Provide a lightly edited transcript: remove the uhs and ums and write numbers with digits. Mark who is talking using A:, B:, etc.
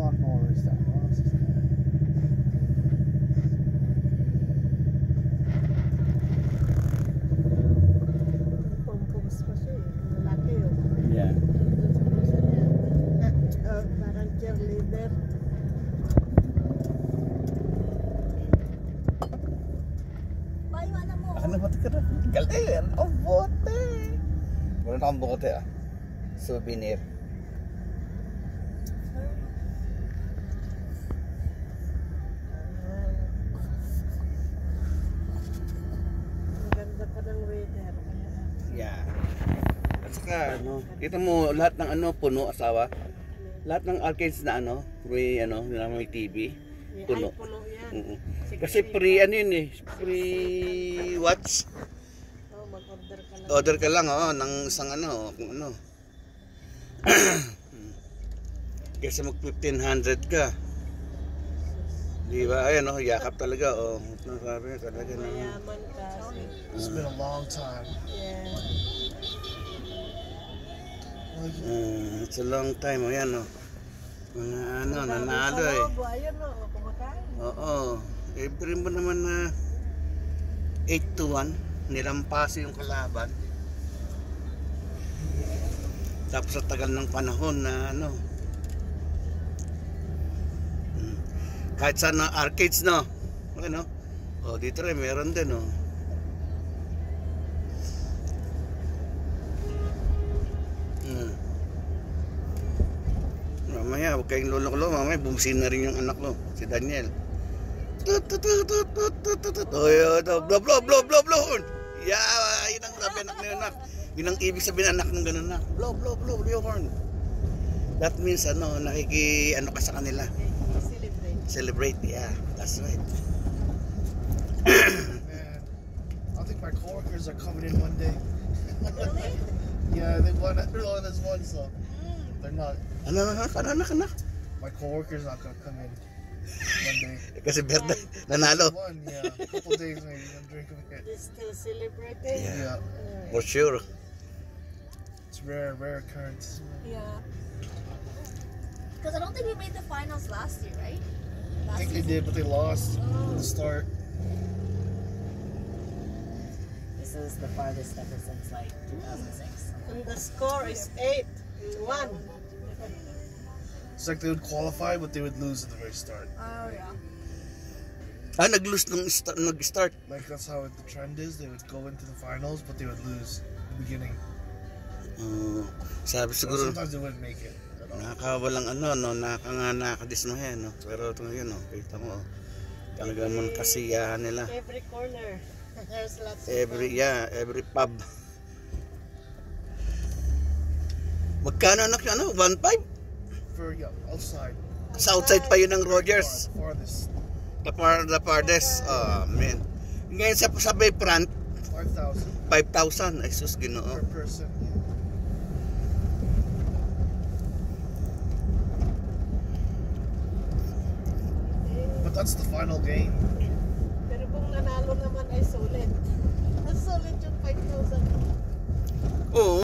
A: lawnmower is that? What else is there?
B: Pom-poms pa siya eh. Malaki yun.
C: Yeah.
B: Parang cheerleader. Paiwanan mo.
C: Ano ba ito ka? Galing! Ang bote! Meron akong bote ah. Souvenir.
B: Maganda pa ng weather.
C: Yeah. At saka ano, kita mo lahat ng ano puno asawa. Lahat ng arcades na ano, may TV, puno.
B: Ay, puno yan.
C: Kasi free ano yun eh, free watch.
B: Oh, mag-order ka lang.
C: Order ka lang ng isang ano, kung ano. Kasi mag 1,500 ka. Di ba? Ayan yakap talaga Sabi talaga na.
B: Mayaman ka.
A: It's been a long time.
B: Yeah.
C: It's a long time, ayan mga nanalo eh.
B: Ayan kumakain.
C: Oo. Every mo naman na 8-1, nilampaso yung kalaban. Tapos sa tagal ng panahon na kahit saan na arcades dito rin meron din mamaya huwag kayong lolo-lolo, mamaya bumsin na rin yung anak mo, si Daniel. Blow. Yeah, yun ang sabi anak na yun anak. Yun ang ibig sabihin anak ng ganun na. Blow your horn. That means ka sa kanila. Celebrate, yeah, that's right.
A: Man, I think my coworkers are coming in one day. Yeah, they want everyone as one, so they're not.
C: Anak.
A: My coworker's not gonna come in one day.
C: Kasi birthday, nanalo.
A: One, yeah, a couple days maybe. I'm drinking it.
B: They still celebrating?
A: Yeah,
C: For sure.
A: it's rare occurrence.
B: Yeah.
D: Because I don't think we made the finals last year, right?
A: I think they did, but they lost at the start.
E: This is the farthest ever since like 2006.
B: And the score is 8-1.
A: It's like they would qualify, but they would lose at the very start.
D: Oh yeah.
C: Nag-lose nag-start.
A: Like that's how the trend is. They would go into the finals, but they would lose at the beginning.
C: Sabi
A: So
C: siguro
A: sometimes they wouldn't make it at all.
C: nakakawalang nakakadismaya Pero ito ngayon kita mo talaga naman kasiyahan nila.
B: Every corner. There's lots of
C: Every pub. Magkano anak yun 1.5?
A: For outside.
C: Sa outside pa yun ng Rogers.
A: Farthest.
C: The farthest. Oh man. Ngayon sa Bayfront
A: 5,000
C: 5,000 ay sus Ginoo.
A: per person. But that's the final game.
B: Pero kung nanalo naman ay solid. Solid yung 5,000.
C: Oo.